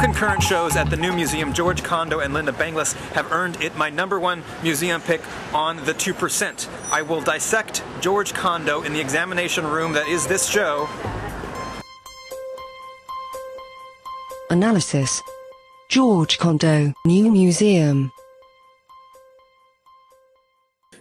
concurrent shows at the new museum, George Condo and Linda Benglis have earned it my #1 museum pick on the 2%. I will dissect George Condo in the examination room that is this show. Analysis. George Condo, New Museum.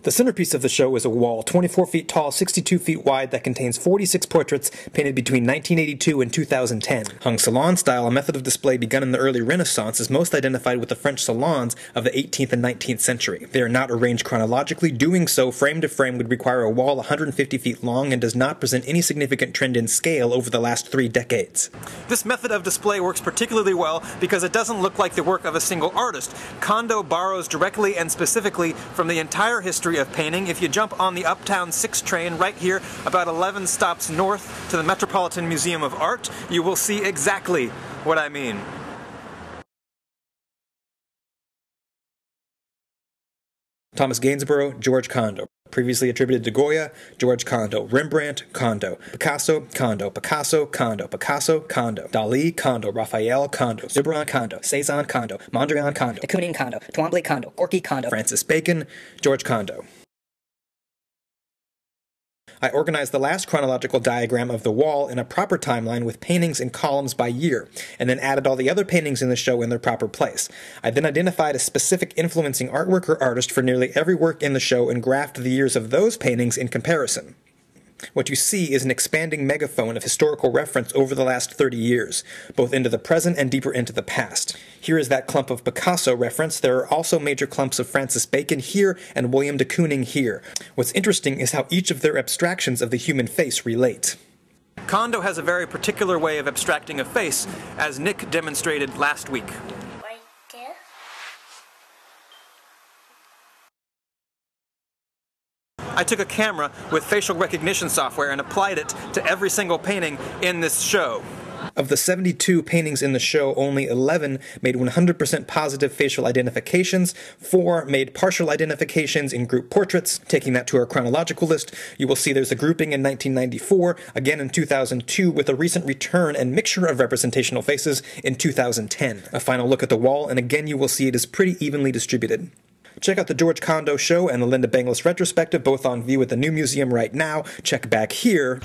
The centerpiece of the show is a wall 24 feet tall, 62 feet wide that contains 46 portraits painted between 1982 and 2010. Hung salon-style, a method of display begun in the early Renaissance, is most identified with the French salons of the 18th and 19th century. They are not arranged chronologically. Doing so frame to frame would require a wall 150 feet long and does not present any significant trend in scale over the last 3 decades. This method of display works particularly well because it doesn't look like the work of a single artist. Condo borrows directly and specifically from the entire history of painting. If you jump on the Uptown 6 train right here, about 11 stops north to the Metropolitan Museum of Art, you will see exactly what I mean. Thomas Gainsborough, George Condo. Previously attributed to Goya, George Condo. Rembrandt, Condo. Picasso, Condo. Picasso, Condo. Picasso, Condo. Dali, Condo. Raphael, Condo. Zibran, Condo. Cezanne, Condo. Mondrian, Condo. de Kooning, Condo. Twombly, Condo. Gorky, Condo. Francis Bacon, George Condo. I organized the last chronological diagram of the wall in a proper timeline with paintings in columns by year, and then added all the other paintings in the show in their proper place. I then identified a specific influencing artwork or artist for nearly every work in the show and graphed the years of those paintings in comparison. What you see is an expanding megaphone of historical reference over the last 30 years, both into the present and deeper into the past. Here is that clump of Picasso reference. There are also major clumps of Francis Bacon here and William de Kooning here. What's interesting is how each of their abstractions of the human face relate. Condo has a very particular way of abstracting a face, as Nick demonstrated last week. Right there. I took a camera with facial recognition software and applied it to every single painting in this show. Of the 72 paintings in the show, only 11 made 100% positive facial identifications, 4 made partial identifications in group portraits. Taking that to our chronological list, you will see there's a grouping in 1994, again in 2002, with a recent return and mixture of representational faces in 2010. A final look at the wall, and again you will see it is pretty evenly distributed. Check out the George Condo show and the Linda Benglis retrospective, both on view at the new museum right now. Check back here.